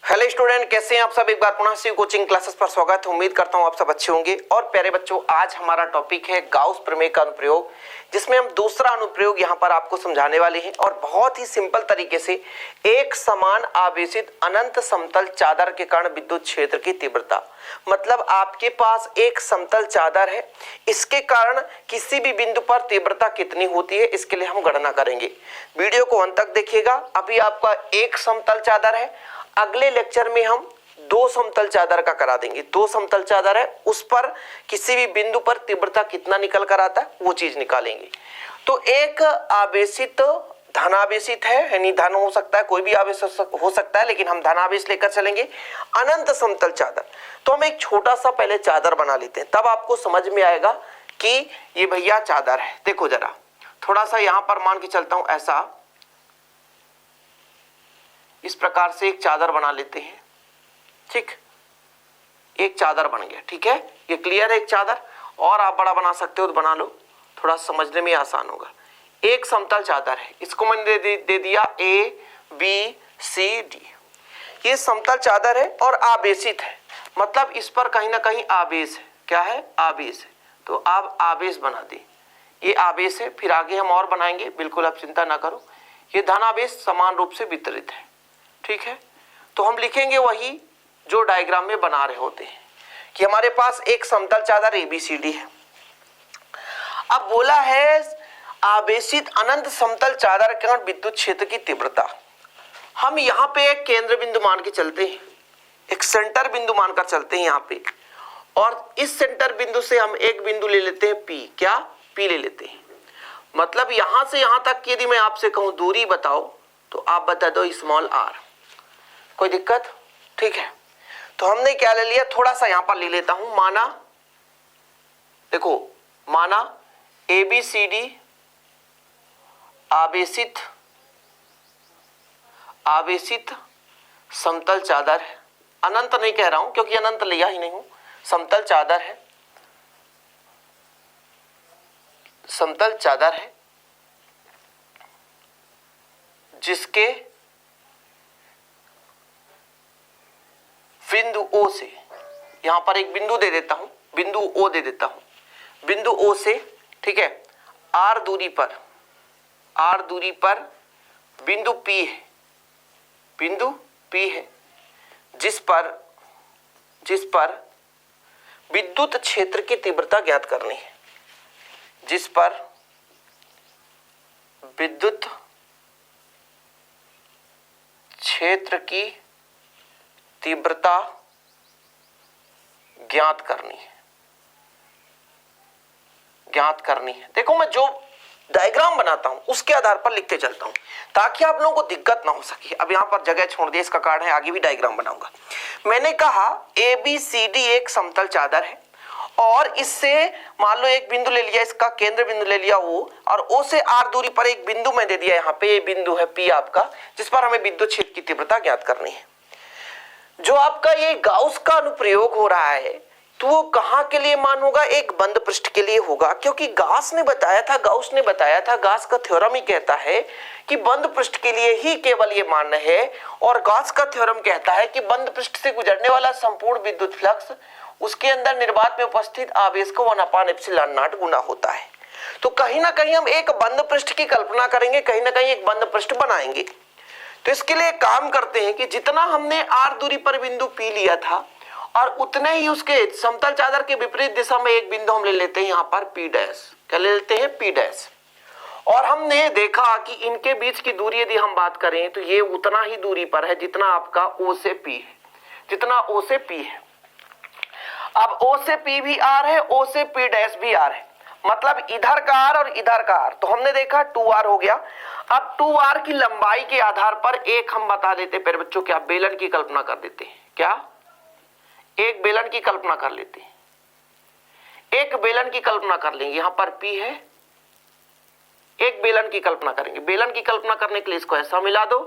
Hello student, कैसे हैं आप सब। एक बार पुनः शिव कोचिंग क्लासेस पर स्वागत है। उम्मीद करता हूं आप सब अच्छे होंगे। और प्यारे बच्चों, आज हमारा टॉपिक है गाउस प्रमेय का अनुप्रयोग, जिसमें हम दूसरा अनुप्रयोग यहां पर आपको समझाने वाले हैं। और बहुत ही सिंपल तरीके से एक समान आवेशित अनंत समतल चादर के कारण विद्युत क्षेत्र की तीव्रता, मतलब आपके पास एक समतल चादर है, इसके कारण किसी भी बिंदु पर तीव्रता कितनी होती है, इसके लिए हम गणना करेंगे। वीडियो को अंत तक देखिएगा। अभी आपका एक समतल चादर है, अगले लेक्चर में हम दो समतल चादर का करा देंगे। दो समतल चादर है, उस पर किसी भी बिंदु पर तीव्रता कितना निकल कर आता है वो चीज निकालेंगे। तो एक आवेशित धनावेशित है, यानी धन हो सकता है, कोई भी आवेश हो सकता है, लेकिन हम धनावेश लेकर चलेंगे। अनंत समतल चादर, तो हम एक छोटा सा पहले चादर बना लेते हैं, तब आपको समझ में आएगा कि ये भैया चादर है। देखो जरा, थोड़ा सा यहां पर मान के चलता हूं, ऐसा इस प्रकार से एक चादर बना लेते हैं। ठीक, एक चादर बन गया। ठीक है, ये क्लियर है। एक चादर और आप बड़ा बना सकते हो तो बना लो, थोड़ा समझने में आसान होगा। एक समतल चादर है, इसको मैंने दे दिया ए बी सी डी। ये समतल चादर है और आवेशित है, मतलब इस पर कहीं ना कहीं आवेश है। क्या है? आवेश है। तो आप आवेश बना दें, ये आवेश है। फिर आगे हम और बनाएंगे, बिल्कुल आप चिंता ना करो। ये धनावेश समान रूप से वितरित है। ठीक है, तो हम लिखेंगे वही जो डायग्राम में बना रहे होते हैं कि हमारे पास एक समतल चादर एबीसीडी है। अब बोला है आवेशित अनंत समतल चादर के कारण विद्युत क्षेत्र की तीव्रता। हम यहाँ पे एक केंद्र बिंदु मान के चलते हैं, एक सेंटर बिंदु मानकर चलते हैं यहाँ पे। और इस सेंटर बिंदु से हम एक बिंदु ले लेते हैं पी। क्या? पी ले लेते हैं। मतलब यहां से यहां तक यदि मैं आपसे कहूं दूरी बताओ, तो आप बता दो स्मॉल आर। कोई दिक्कत? ठीक है, तो हमने क्या ले लिया, थोड़ा सा यहां पर ले लेता हूं। माना, देखो, माना एबीसीडी आवेशित समतल चादर है। अनंत नहीं कह रहा हूं क्योंकि अनंत लिया ही नहीं हूं। समतल चादर है, समतल चादर है जिसके बिंदु ओ से, यहां पर एक बिंदु दे देता हूं, बिंदु ओ दे देता हूं। बिंदु ओ से, ठीक है, आर दूरी पर बिंदु पी है, बिंदु पी है, जिस पर विद्युत क्षेत्र की तीव्रता ज्ञात करनी है, जिस पर विद्युत क्षेत्र की तीव्रता ज्ञात करनी है। देखो, मैं जो डायग्राम बनाता हूं उसके आधार पर लिखते चलता हूं ताकि आप लोगों को दिक्कत ना हो सके। अब यहां पर जगह छोड़ दिया, इसका कारण है आगे भी डायग्राम बनाऊंगा। मैंने कहा एबीसीडी एक समतल चादर है और इससे मान लो एक बिंदु ले लिया, इसका केंद्र बिंदु ले लिया ओ, और ओ से आर दूरी पर एक बिंदु मैं दे दिया। यहाँ पे ये बिंदु है पी आपका, जिस पर हमें विद्युत क्षेत्र की तीव्रता ज्ञात करनी है। जो आपका ये गाउस का अनुप्रयोग हो रहा है, तो वो कहां के लिए मान होगा? एक बंद पृष्ठ के लिए होगा, क्योंकि गाउस ने बताया था, गाउस का थ्योरम ही कहता है कि बंद पृष्ठ के लिए ही केवल ये मान्य है। और गाउस का थ्योरम कहता है कि बंद पृष्ठ से गुजरने वाला संपूर्ण विद्युत फ्लक्स उसके अंदर निर्वात में उपस्थित आवेश को 1/ε0 गुना होता है। तो कहीं ना कहीं हम एक बंद पृष्ठ की कल्पना करेंगे, कहीं ना कहीं एक बंद पृष्ठ बनाएंगे। तो इसके लिए काम करते हैं कि जितना हमने आर दूरी पर बिंदु पी लिया था, और उतने ही उसके समतल चादर के विपरीत दिशा में एक बिंदु हम ले लेते हैं यहाँ पर पी डैश। क्या ले लेते हैं? P dash. और हमने देखा कि इनके बीच की दूरी यदि हम बात करें तो ये उतना ही दूरी पर है जितना आपका ओ से पी है, जितना ओ से पी है। अब ओ से पी भी आर है, ओ से पी डैश भी आर है, मतलब इधर का आर और इधर का आर। तो हमने देखा 2r हो गया। अब 2r की लंबाई के आधार पर एक हम बता देते हैं, बच्चों, क्या बेलन की कल्पना कर देते हैं। क्या? एक बेलन की कल्पना कर लेते हैं, एक बेलन की कल्पना कर लेंगे। यहां पर P है, एक बेलन की कल्पना करेंगे। बेलन की कल्पना करने के लिए इसको ऐसा मिला दो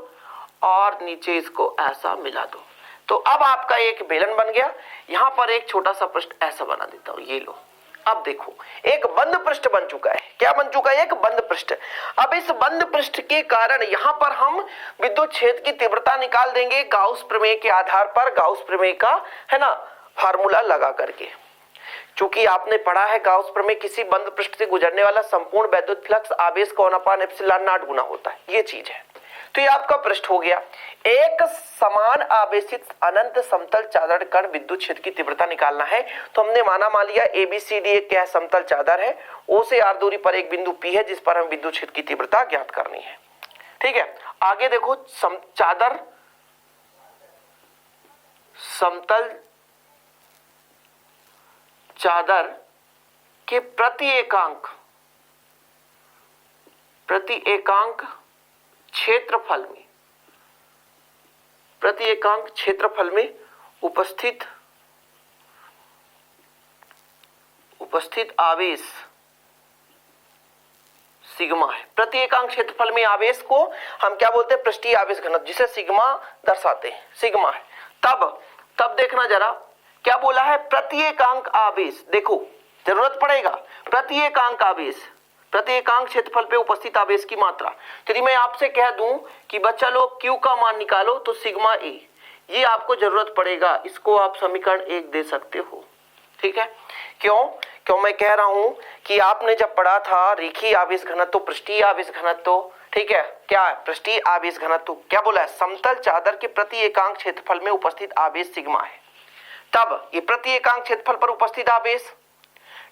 और नीचे इसको ऐसा मिला दो, तो अब आपका एक बेलन बन गया। यहां पर एक छोटा सा पृष्ठ ऐसा बना देता हूं, ये लो, अब देखो एक बंद पृष्ठ बन चुका है। क्या बन चुका है? एक बंद पृष्ठ। अब इस बंद पृष्ठ के कारण यहां पर हम विद्युत क्षेत्र की तीव्रता निकाल देंगे गाउस प्रमेय के आधार पर, गाउस प्रमेय का है ना फार्मूला लगा करके। चूंकि आपने पढ़ा है गाउस प्रमेय, किसी बंद पृष्ठ से गुजरने वाला संपूर्ण वैद्युत फ्लक्स आवेश का 1/ε0 गुना होता है, ये चीज है। तो ये आपका पृष्ठ हो गया। एक समान आवेशित अनंत समतल चादर कण विद्युत क्षेत्र की तीव्रता निकालना है, तो हमने मान लिया ABCD एक क्या है? समतल चादर है। O से R दूरी पर एक बिंदु P है जिस पर हम विद्युत क्षेत्र की तीव्रता ज्ञात करनी है। ठीक है, आगे देखो चादर समतल चादर के प्रति एकांक क्षेत्रफल में उपस्थित आवेश सिग्मा है। प्रति एकांक क्षेत्रफल में आवेश को हम क्या बोलते हैं? पृष्ठीय आवेश घनत्व, जिसे सिग्मा दर्शाते हैं, सिग्मा है। तब देखना जरा क्या बोला है? प्रति एकांक आवेश। देखो जरूरत पड़ेगा प्रति एकांक आवेश, प्रति एकांक क्षेत्रफल पे उपस्थित आवेश की मात्रा। यदि मैं आपसे कह दूं कि बच्चा लोग Q का मान निकालो तो सिग्मा A, ये आपको जरूरत पड़ेगा। इसको आप समीकरण 1 दे सकते हो। ठीक है, क्यों मैं कह रहा हूं कि आपने जब पढ़ा था रेखीय आवेश घनत्व, पृष्ठीय आवेश घनत्व, ठीक है, क्या है? पृष्ठीय आवेश घनत्व क्या बोला है? समतल चादर के प्रति एकांक क्षेत्रफल में उपस्थित आवेश सिग्मा है। तब ये प्रति एकांक क्षेत्रफल पर उपस्थित आवेश,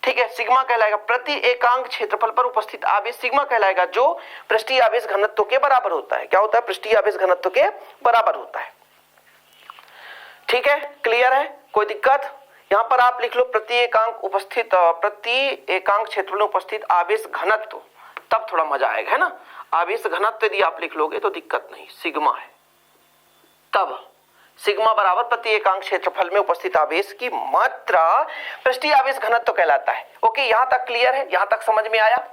ठीक है, सिग्मा कहलाएगा। प्रति एकांक क्षेत्रफल पर उपस्थित आवेश सिग्मा कहलाएगा, जो पृष्ठीय आवेश घनत्व के बराबर होता है। क्या होता है? पृष्ठीय आवेश घनत्व के बराबर होता है। ठीक है, क्लियर है? कोई दिक्कत? यहां पर आप लिख लो प्रति एकांक क्षेत्रफल में उपस्थित आवेश घनत्व, तब थोड़ा मजा आएगा, है ना। आवेश घनत्व यदि आप लिख लोगे तो दिक्कत नहीं, सिग्मा है। तब सिग्मा बराबर प्रति एकांक क्षेत्रफल में उपस्थित आवेश की मात्रा पृष्ठीय आवेश घनत्व कहलाता है। ओके, यहां तक क्लियर है? यहां तक समझ में आया?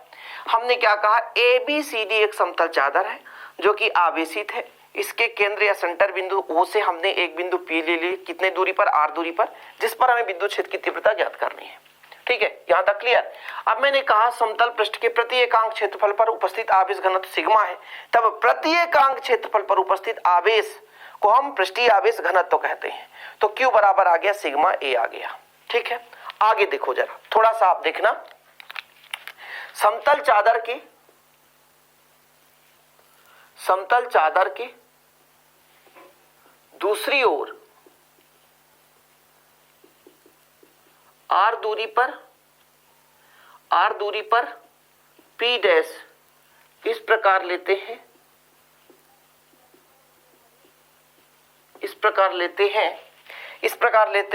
हमने क्या कहा? ABCD एक समतल चादर है जो कि आवेशित है। इसके केंद्र या सेंटर बिंदु O से हमने एक बिंदु P ले ली, कितने दूरी पर? R दूरी पर, जिस पर हमें विद्युत क्षेत्र की तीव्रता ज्ञात करनी है। ठीक है, यहां तक क्लियर? अब मैंने कहा समतल पृष्ठ के प्रति एकांक क्षेत्रफल पर उपस्थित आवेश घनत्व सिग्मा है। तब प्रति एकांक क्षेत्रफल पर उपस्थित आवेश को हम पृष्ठीय आवेश घनत्व कहते हैं। तो Q बराबर आ गया सिग्मा A आ गया। ठीक है, आगे देखो जरा, थोड़ा सा आप देखना। समतल चादर के दूसरी ओर R दूरी पर P डैश इस प्रकार लेते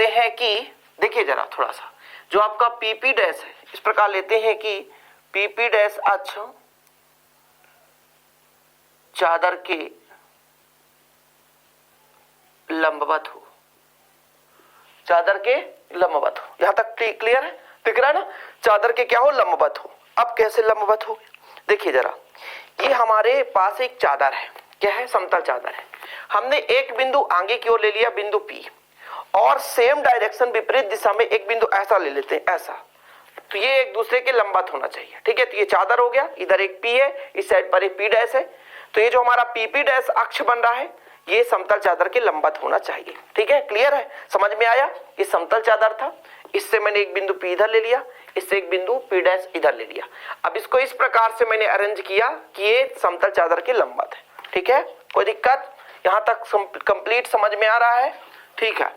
हैं कि देखिए जरा थोड़ा सा, जो आपका PP डैश है इस प्रकार लेते हैं कि PP डैश अक्ष चादर के लंबवत हो, यहां तक क्लियर है? दिख रहा है ना? चादर के क्या हो? लंबवत हो। अब कैसे लंबवत हो? देखिए जरा, ये हमारे पास एक चादर है, क्या है? समतल चादर है। हमने एक बिंदु आगे की ओर ले लिया, बिंदु P, और सेम डायरेक्शन विपरीत दिशा में एक बिंदु ऐसा ले लेते हैं, ऐसा। तो ये एक दूसरे के लंबवत होना चाहिए। ठीक है, तो ये चादर हो गया, इधर एक P है, इस साइड पर एक P डैश है। तो ये जो हमारा PP डैश अक्ष बन रहा है, ये समतल चादर के लंबवत होना चाहिए। ठीक है, क्लियर है? समझ में आया? ये समतल चादर था, इससे मैंने एक बिंदु P इधर ले लिया, इससे एक बिंदु P डैश इधर ले लिया। अब इसको इस प्रकार से मैंने अरेंज किया कि ये समतल चादर के लंबवत है। ठीक है, कोई दिक्कत? यहां तक कंप्लीट समझ में आ रहा है? ठीक है,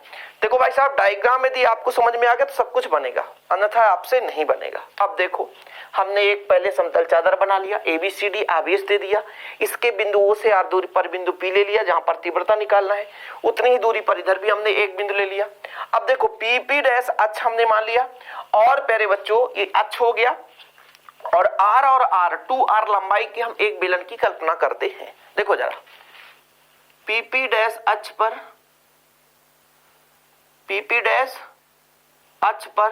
देखो भाई साहब, डायग्राम यदि आपको समझ में आ गया तो सब कुछ बनेगा, अन्यथा आपसे नहीं बनेगा। अब देखो, हमने एक पहले समतल चादर बना लिया, ABCD आवेश दे दिया, इसके बिंदु O से R दूरी पर बिंदु P ले लिया जहां पर तीव्रता निकालना है, उतनी ही दूरी पर इधर भी हमने एक बिंदु ले लिया। अब देखो PP डैश अक्ष हमने मान लिया, और प्यारे बच्चों ये अक्ष हो गया, और R 2R लंबाई की हम एक बेलन की कल्पना करते हैं। देखो जरा, PP डैश अक्ष पर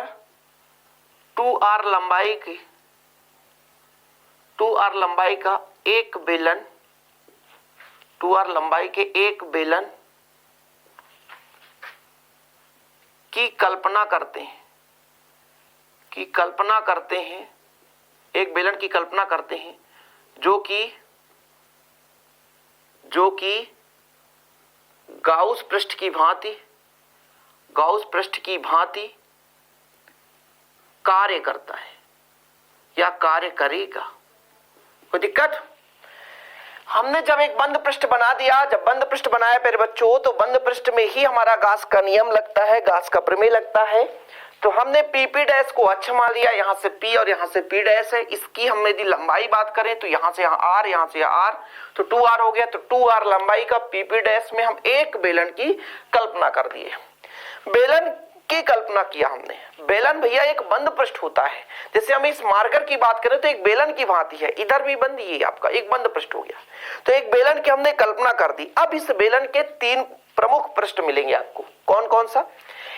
2R लंबाई का एक बेलन, 2R लंबाई के एक बेलन की कल्पना करते हैं। की कल्पना करते हैं, एक बेलन की कल्पना करते हैं जो कि गाउस पृष्ठ की भांति कार्य करता है या कार्य करेगा। कोई दिक्कत? हमने जब एक बंद पृष्ठ बना दिया, जब बंद पृष्ठ बनाया मेरे बच्चों, तो बंद पृष्ठ में ही हमारा गास का नियम लगता है, गास का प्रमेय लगता है। तो हमने पी डैश को अच्छा मान लिया, यहां से पी और यहां से पी डैश है। इसकी हमने यदि लंबाई बात करें तो यहां से यहां आर, यहां से यहां आर, तो 2r हो गया। तो 2r लंबाई का पी डैश में हम एक बेलन की कल्पना कर दिए। बेलन की कल्पना किया हमने। बेलन भैया एक बंद पृष्ठ होता है। जैसे हम इस मार्कर की बात करें तो एक बेलन की भांति है, इधर भी बंद, ये आपका एक बंद पृष्ठ हो गया। तो एक बेलन की हमने कल्पना कर दी। अब इस बेलन के 3 प्रमुख पृष्ठ मिलेंगे आपको। कौन कौन सा?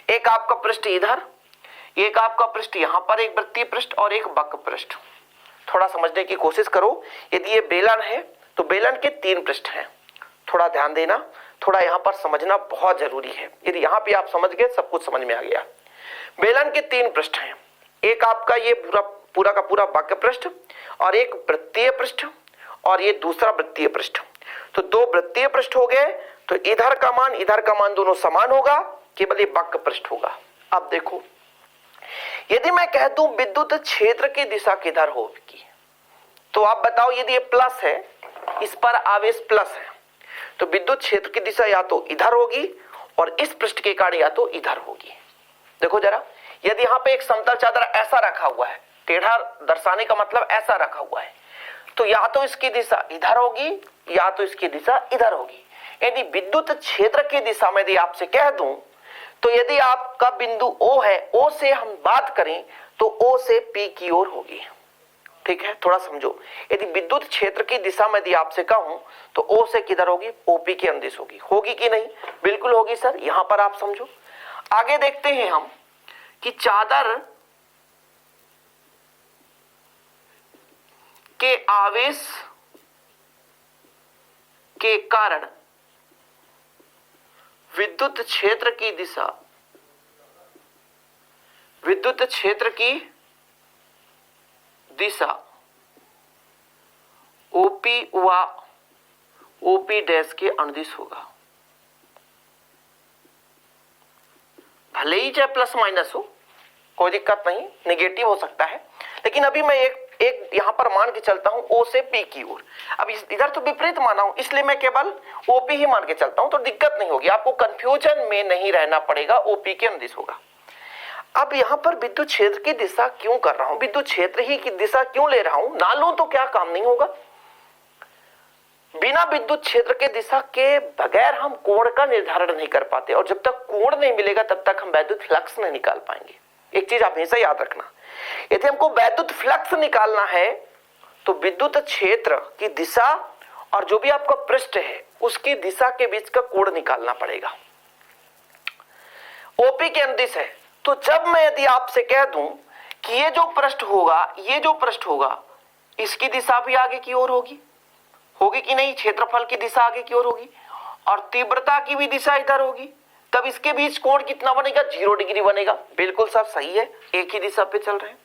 एक आपका पृष्ठ इधर, एक आपका पृष्ठ यहां पर, एक वृत्तीय पृष्ठ और एक वक्र पृष्ठ। थोड़ा समझने की कोशिश करो। यदि ये बेलन है तो बेलन के 3 पृष्ठ हैं। थोड़ा ध्यान देना, थोड़ा यहां पर समझना बहुत जरूरी है। यदि यहां पे आप समझ गए, सब कुछ समझ में आ गया। बेलन के 3 पृष्ठ हैं। एक आपका ये पूरा का पूरा वक्र पृष्ठ, और एक वृत्तीय पृष्ठ, और ये दूसरा वृत्तीय पृष्ठ। तो 2 वृत्तीय पृष्ठ हो गए। तो इधर का मान दोनों समान होगा, केवल ये वक्र पृष्ठ होगा। अब देखो, यदि मैं कह दूं विद्युत क्षेत्र की दिशा किधर होगी, तो आप बताओ, यदि ये प्लस है, इस पर आवेश प्लस है, तो विद्युत क्षेत्र की दिशा या तो इधर होगी और इस पृष्ठ के कारण या तो इधर होगी। देखो जरा, यदि यहां पे एक समतल चादर ऐसा रखा हुआ है, टेढ़ा दर्शाने का मतलब ऐसा रखा हुआ है, तो या तो इसकी दिशा इधर होगी या तो इसकी दिशा इधर होगी। यदि विद्युत क्षेत्र की दिशा में यदि आपसे कह दूं, तो यदि आपका बिंदु O है, O से हम बात करें तो O से P की ओर होगी। ठीक है, थोड़ा समझो। यदि विद्युत क्षेत्र की दिशा में यदि आपसे कहूं तो O से किधर होगी? OP की अनुदिश होगी कि नहीं? बिल्कुल होगी सर। यहां पर आप समझो। आगे देखते हैं हम कि चादर के आवेश के कारण विद्युत क्षेत्र की दिशा OP व OP डैश के अनुदिश होगा। भले ही चाहे प्लस माइनस हो, कोई दिक्कत नहीं, नेगेटिव हो सकता है। लेकिन अभी मैं एक यहां पर मान के चलता हूं O से P की ओर। अब इधर तो विपरीत माना हूं, इसलिए मैं केवल OP ही मान के चलता हूं, तो दिक्कत नहीं होगी, आपको कंफ्यूजन में नहीं रहना पड़ेगा। OP के अनुदिश होगा। अब यहां पर विद्युत क्षेत्र की दिशा क्यों कर रहा हूं, विद्युत क्षेत्र ही की दिशा क्यों ले रहा हूं? ना लूं तो क्या काम नहीं होगा। बिना विद्युत क्षेत्र के दिशा के बगैर हम कोण का निर्धारण नहीं कर पाते, और जब तक कोण नहीं मिलेगा तब तक हम वैद्युत फ्लक्स नहीं निकाल पाएंगे। एक चीज आप हमेशा याद रखना, यदि हमको वैद्युत फ्लक्स निकालना है तो विद्युत क्षेत्र की दिशा और जो भी आपका पृष्ठ है उसकी दिशा के बीच का कोण निकालना पड़ेगा। OP के अनुदिश है, तो जब मैं यदि आपसे कह दूं कि ये जो पृष्ठ होगा, इसकी दिशा भी आगे की ओर होगी कि नहीं? क्षेत्रफल की दिशा आगे की ओर होगी और तीव्रता की भी दिशा इधर होगी। तब इसके बीच कोण कितना बनेगा? 0 डिग्री बनेगा। बिल्कुल सर सही है, एक ही दिशा पे चल रहे हैं।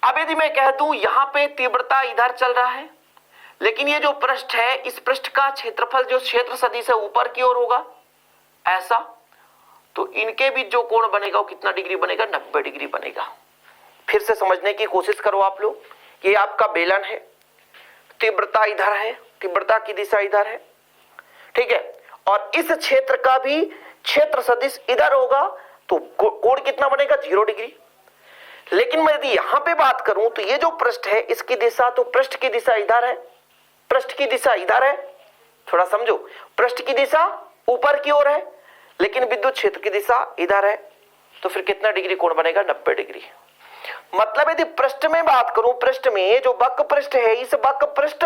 अब यदि मैं कह दूं यहां पे तीव्रता इधर चल रहा है, लेकिन ये जो पृष्ठ है, इस पृष्ठ का क्षेत्रफल जो क्षेत्र सदिश है ऊपर की ओर होगा, ऐसा, तो इनके बीच जो कोण बनेगा वो कितना डिग्री बनेगा? 90 डिग्री बनेगा। फिर से समझने की कोशिश करो आप लोग। ये आपका बेलन है, तीव्रता इधर है, तीव्रता की दिशा इधर है, ठीक है, और इस क्षेत्र का भी क्षेत्र सदिश इधर होगा, तो कोण कितना बनेगा? 0 डिग्री। लेकिन मैं यदि यहां पे बात करूं तो ये जो पृष्ठ है इसकी दिशा, तो पृष्ठ की दिशा इधर है, पृष्ठ की दिशा इधर है। थोड़ा समझो, पृष्ठ की दिशा ऊपर की ओर है लेकिन विद्युत क्षेत्र की दिशा इधर है, तो फिर कितना डिग्री कोण बनेगा? 90 डिग्री। मतलब यदि पृष्ठ में बात करूं, पृष्ठ में जो वक्र पृष्ठ है, इस वक्र पृष्ठ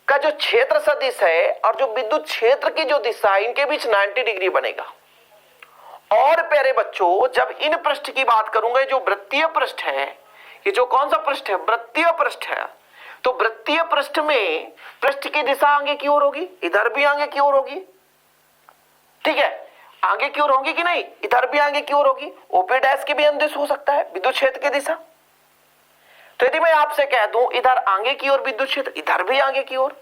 का जो क्षेत्र सदिश है और जो विद्युत क्षेत्र की जो दिशा है, इनके बीच 90 डिग्री बनेगा। और प्यारे बच्चों, जब इन पृष्ठ की बात करूंगा, जो वृत्तीय पृष्ठ है, ये जो कौन सा पृष्ठ है? वृत्तीय पृष्ठ है। तो वृत्तीय पृष्ठ में पृष्ठ की दिशा आगे की ओर होगी, इधर भी आगे की ओर होगी, ठीक है। आगे की ओर होंगी कि नहीं, इधर भी आगे की ओर होगी, ओपी डैश के भी अनुदिश हो सकता है विद्युत क्षेत्र की दिशा। तो यदि मैं आपसे कह दूं इधर आगे की ओर विद्युत क्षेत्र, इधर भी आगे की ओर,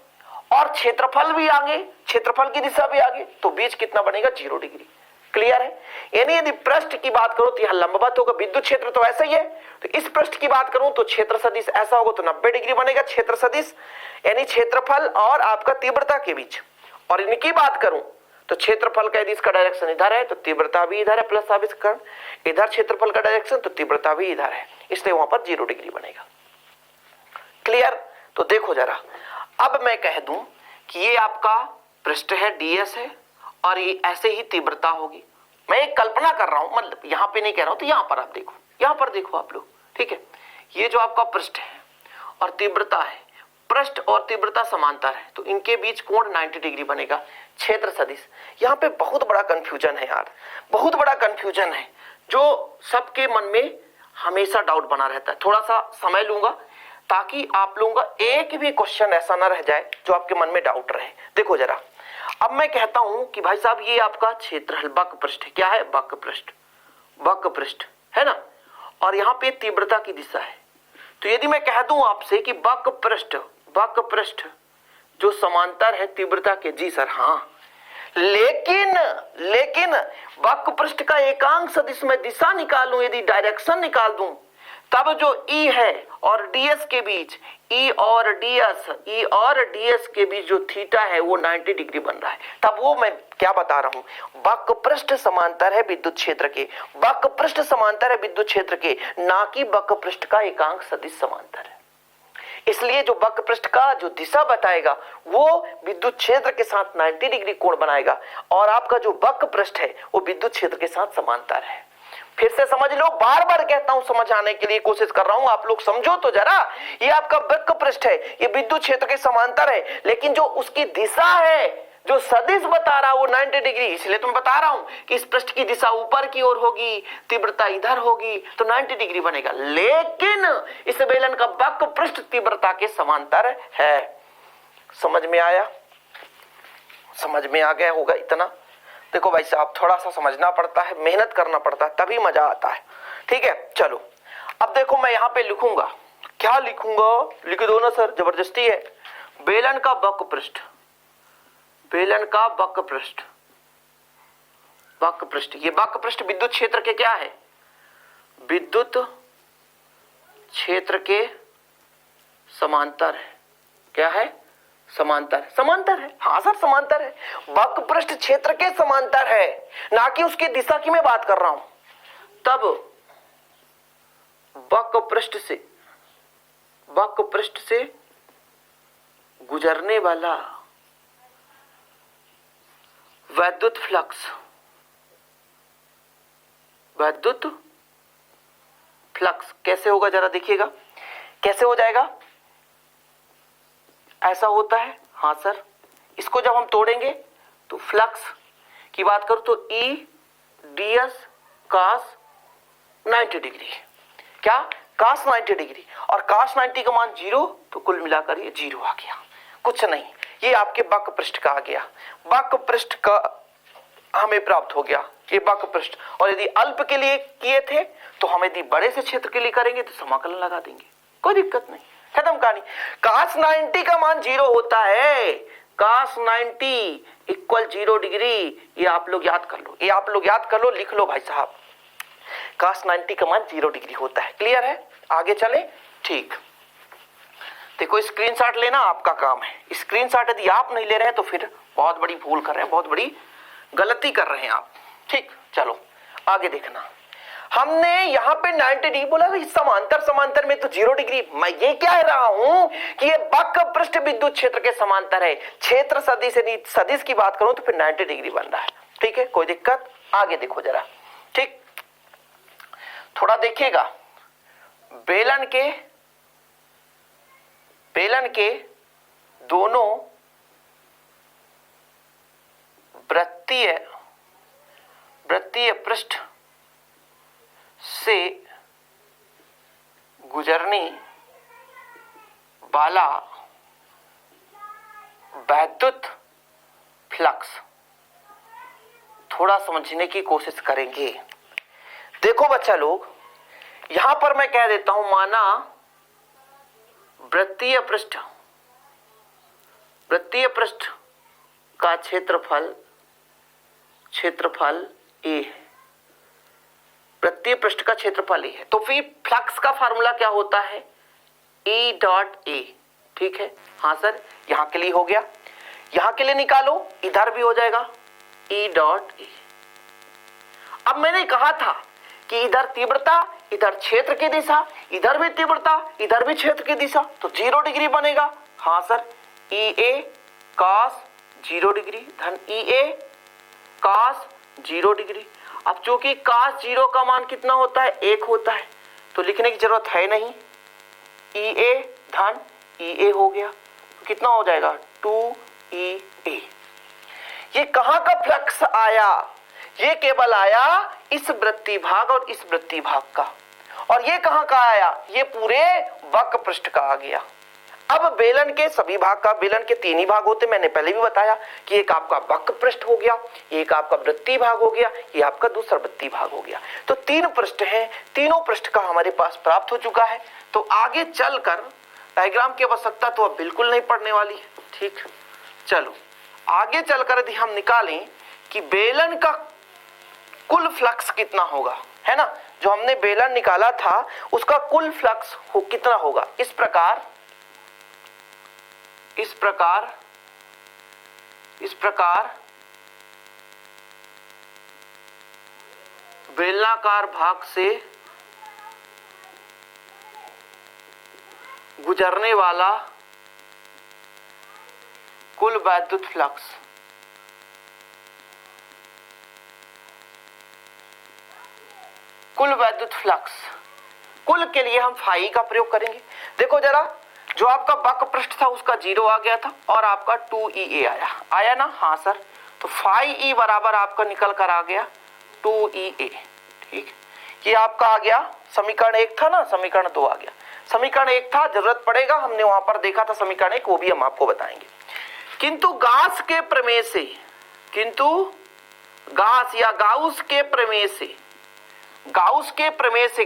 और क्षेत्रफल भी आगे, क्षेत्रफल की दिशा भी आगे, तो बीच कितना बनेगा 0 डिग्री। क्लियर है? यानी यदि पृष्ठ की बात करूं तो यहां लंबवत होगा, विद्युत क्षेत्र तो ऐसा ही है, तो इस पृष्ठ की बात करूं तो क्षेत्र सदिश ऐसा होगा तो 90 डिग्री बनेगा क्षेत्र सदिश, यानी क्षेत्रफल और आपका तीव्रता के बीच। और इनकी बात करूं तो क्षेत्रफल का यदि इसका डायरेक्शन इधर है तो तीव्रता भी इधर है प्लस आविष्करण, इधर क्षेत्रफल का डायरेक्शन तो तीव्रता भी इधर है, इसलिए वहां पर 0 डिग्री बनेगा। क्लियर? तो देखो जरा, अब मैं कह दूं कि ये आपका पृष्ठ है, ds है, और ये ऐसे ही तीव्रता होगी। मैं एक कल्पना कर रहा हूं, मतलब यहां पे नहीं कह रहा हूं, तो यहां पर आप देखो, यहां पर देखो आप लोग, ठीक है। ये जो आपका पृष्ठ है और तीव्रता है, पृष्ठ और तीव्रता समांतर है, तो इनके बीच कोण 90 डिग्री बनेगा, क्षेत्र सदिश। यहां पे बहुत बड़ा कंफ्यूजन है यार, बहुत बड़ा कंफ्यूजन है, जो सबके मन में हमेशा डाउट बना रहता है। थोड़ा सा समय लूंगा ताकि आप लोगों का एक भी क्वेश्चन ऐसा ना रह जाए जो आपके मन में डाउट रहे। देखो जरा, अब मैं कहता हूं कि भाई साहब ये आपका क्षेत्र वक्र पृष्ठ, क्या है, वक्र पृष्ठ, वक्र पृष्ठ है ना, और यहां पे तीव्रता की दिशा है। तो यदि मैं कह दूं आपसे कि वक्र पृष्ठ जो समांतर है तीव्रता के, जी सर हाँ, लेकिन वक्र पृष्ठ का एकांक सदिश में दिशा निकालूं, यदि डायरेक्शन निकाल दूं, तब जो E है और ds के बीच, E और ds के बीच जो थीटा है वो 90 डिग्री बन रहा है। तब वो मैं क्या बता रहा हूं, वक्र पृष्ठ समांतर है विद्युत क्षेत्र के, वक्र पृष्ठ समांतर है विद्युत क्षेत्र के, ना कि वक्र पृष्ठ का एकांक सदिश समांतर है। इसलिए जो वक्र पृष्ठ का जो दिशा बताएगा वो विद्युत क्षेत्र के साथ 90 डिग्री कोण बनाएगा, और आपका जो वक्र पृष्ठ है वो विद्युत क्षेत्र के साथ समांतर है। फिर से समझ लो, बार बार कहता हूं, समझाने के लिए कोशिश कर रहा हूं, आप लोग समझो तो जरा। ये आपका वक्र पृष्ठ है, ये विद्युत क्षेत्र के समांतर है, लेकिन जो उसकी दिशा है, जो सदिश बता रहा है वो 90 डिग्री। इसलिए तुम बता रहा हूं कि इस पृष्ठ की दिशा ऊपर की ओर होगी, तीव्रता इधर होगी, तो 90 डिग्री बनेगा। लेकिन इस बेलन का वक्र पृष्ठ तीव्रता के समांतर है। समझ में आया? समझ में आ गया होगा इतना। देखो भाई साहब, थोड़ा सा समझना पड़ता है, मेहनत करना पड़ता है, तभी मजा आता है। ठीक है, चलो अब देखो मैं यहां पे लिखूंगा, क्या लिखूंगा, लिख दो ना सर, जबरदस्ती है। बेलन का वक्र पृष्ठ, बेलन का वक्र पृष्ठ, वक्र पृष्ठ, ये वक्र पृष्ठ विद्युत क्षेत्र के क्या है, विद्युत क्षेत्र के समांतर है। क्या है, समांतर है, समांतर है, हाँ सर समांतर है, वक्र पृष्ठ क्षेत्र के समांतर है, ना कि उसकी दिशा की मैं बात कर रहा हूं। तब वक्र पृष्ठ से गुजरने वाला वैद्युत फ्लक्स, वैद्युत फ्लक्स कैसे होगा जरा देखिएगा, कैसे हो जाएगा, ऐसा होता है, हाँ सर। इसको जब हम तोड़ेंगे तो फ्लक्स की बात करूं तो E ds cos 90 डिग्री, क्या, cos 90 डिग्री, और cos 90 का मान 0, तो कुल मिलाकर ये 0 आ गया, कुछ नहीं। ये आपके वक्र पृष्ठ का आ गया, वक्र पृष्ठ का हमें प्राप्त हो गया ये वक्र पृष्ठ। और यदि अल्प के लिए किए थे तो हम यदि बड़े से क्षेत्र के लिए करेंगे तो समाकलन लगा देंगे, कोई दिक्कत नहीं, खत्म कहानी। cos 90 का मान 0 होता है, cos 90 इक्वल 0 डिग्री, ये आप लोग याद कर लो, ये आप लोग याद कर लो, लिख लो भाई साहब, cos 90 का मान 0 डिग्री होता है। क्लियर है? आगे चले, ठीक। देखो स्क्रीनशॉट लेना आपका काम है, स्क्रीनशॉट यदि आप नहीं ले रहे हैं तो फिर बहुत बड़ी भूल कर रहे हैं, बहुत बड़ी गलती कर रहे हैं आप। ठीक, चलो आगे देखना। हमने यहाँ पे 90 डिग्री बोला, समांतर समांतर में तो 0 डिग्री। मैं ये कह रहा हूं कि ये वक्र पृष्ठ विद्युत क्षेत्र के समांतर है, क्षेत्र सदिश सदिश की बात करूं तो फिर 90 डिग्री बन रहा है। ठीक है, कोई दिक्कत? आगे देखो जरा, ठीक, थोड़ा देखिएगा। बेलन के दोनों वृत्तीय पृष्ठ से गुजरने वाला वैद्युत फ्लक्स थोड़ा समझने की कोशिश करेंगे। देखो बच्चा लोग, यहां पर मैं कह देता हूं, माना वृत्तीय पृष्ठ का क्षेत्रफल ए है। वृत्तीय पृष्ठ का क्षेत्रफल ए है, तो फिर फ्लक्स का फार्मूला क्या होता है? E dot A. ठीक है, हाँ सर, यहां के लिए हो गया, यहां के लिए निकालो, इधर भी हो जाएगा E डॉट ए। अब मैंने कहा था कि इधर तीव्रता, इधर क्षेत्र की दिशा, इधर भी तीव्रता, इधर भी क्षेत्र की दिशा, तो 0 डिग्री बनेगा। हाँ सर, ई ए कॉस 0 डिग्री धन ई ए कॉस 0 डिग्री। अब चूंकि कॉस 0 का मान कितना होता है? 1 होता है, तो लिखने की जरूरत है नहीं। ई ए धन ई ए हो गया, तो कितना हो जाएगा? 2EA। ये कहां का फ्लक्स आया? ये केवल आया इस वृत्तीय भाग और इस वृत्तीय भाग का। और ये कहां का आया? ये पूरे वक्र पृष्ठ का आ गया। अब बेलन के सभी भाग का, बेलन के 3 ही भाग होते, मैंने पहले भी बताया कि एक आपका वक्र पृष्ठ हो गया, एक आपका वृत्तीय भाग हो गया, ये आपका दूसरा वृत्तीय भाग हो गया। तो 3 पृष्ठ हैं, तीनों पृष्ठ का हमारे पास प्राप्त हो चुका है। तो आगे चलकर डायग्राम की आवश्यकता तो अब बिल्कुल नहीं पड़ने वाली है। ठीक, चलो आगे चलकर यदि हम निकालें कि बेलन का कुल फ्लक्स कितना होगा, है ना, जो हमने बेलन निकाला था उसका कुल फ्लक्स कितना होगा, इस प्रकार बेलनाकार भाग से गुजरने वाला कुल वैद्युत फ्लक्स, कुल के लिए हम फाई का प्रयोग करेंगे। देखो जरा, जो आपका वक्र पृष्ठ था उसका 0 आ गया था और आपका 2EA आया ना? हाँ सर, तो फाई E बराबर आपका निकल कर आ गया 2EA। ठीक, ये आपका आ गया समीकरण 1 था ना, समीकरण 2 आ गया। समीकरण 1 था, जरूरत पड़ेगा, हमने वहां पर देखा था समीकरण 1, वो भी हम आपको बताएंगे। किंतु गाउस के प्रमेय से,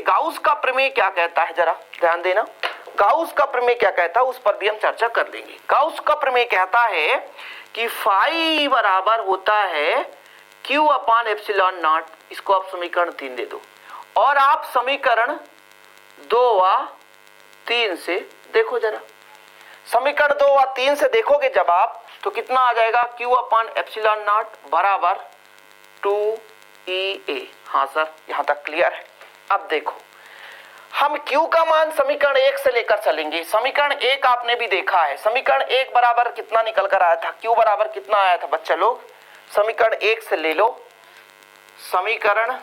गाउस का प्रमेय क्या कहता है, जरा ध्यान देना। गाउस का प्रमेय क्या कहता है उस पर भी हम चर्चा कर लेंगे। गाउस का प्रमेय कहता है कि फाई बराबर होता है Q अपान एप्सिलॉन नॉट। इसको आप समीकरण 3 दे दो, और आप समीकरण 2 व 3 से देखो जरा। समीकरण 2 व 3 से देखोगे जब आप, तो कितना आ जाएगा? Q अपान एप्सिलॉन नॉट बराबर 2EA। हाँ सर, यहां तक क्लियर है। अब देखो, हम Q का मान समीकरण 1 से लेकर चलेंगे। समीकरण 1 आपने भी देखा है, समीकरण 1 बराबर कितना निकल कर आया था? Q बराबर कितना आया था बच्चा लोग? समीकरण 1 से ले लो, समीकरण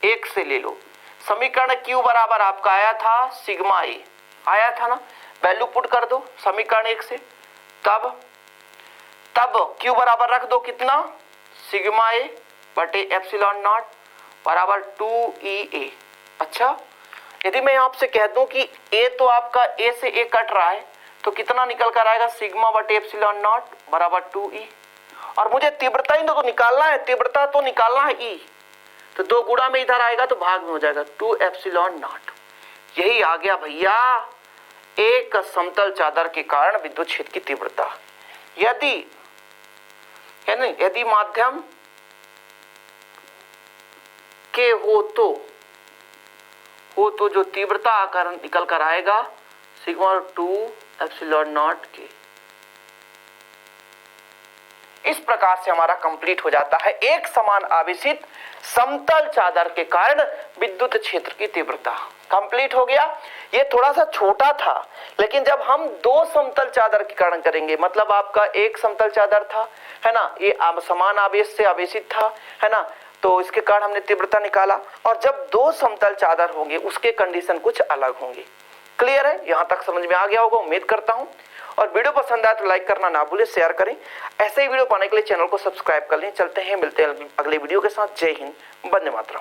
1 से ले लो। समीकरण Q बराबर आपका आया था सिग्मा ए, आया था ना? वैल्यू पुट कर दो समीकरण 1 से, तब Q बराबर रख दो कितना? सिग्मा ए बटे एप्सिलॉन नॉट बराबर 2EA। अच्छा, यदि मैं आपसे कह दूं कि A तो आपका A से A कट रहा है, तो कितना निकल कर आएगा? सिग्मा बटे एप्सिलॉन नॉट बराबर 2E। और मुझे तीव्रता ही तो निकालना है, तीव्रता तो निकालना है E, तो 2 गुणा में इधर आएगा तो भाग में हो जाएगा 2 एप्सिलॉन नॉट। यही आ गया भैया एक समतल चादर के कारण विद्युत क्षेत्र की तीव्रता। यदि माध्यम के हो तो जो तीव्रता आकार निकल कर आएगा सिग्मा 2 एप्सिलॉन नॉट के। इस प्रकार से हमारा कंप्लीट हो जाता है एक समान आवेशित समतल चादर के कारण विद्युत क्षेत्र की तीव्रता। कंप्लीट हो गया। ये थोड़ा सा छोटा था, लेकिन जब हम 2 समतल चादर के कारण करेंगे, मतलब आपका एक समतल चादर था, है ना, ये समान आवेश से आवेशित था, है ना, तो इसके कारण हमने तीव्रता निकाला। और जब 2 समतल चादर होंगे उसके कंडीशन कुछ अलग होंगे। क्लियर है? यहां तक समझ में आ गया होगा, उम्मीद करता हूं। और वीडियो पसंद आए तो लाइक करना ना भूलें, शेयर करें। ऐसे ही वीडियो पाने के लिए चैनल को सब्सक्राइब कर लें। चलते हैं, मिलते हैं अगले वीडियो के साथ। जय हिंद, वंदे मातरम।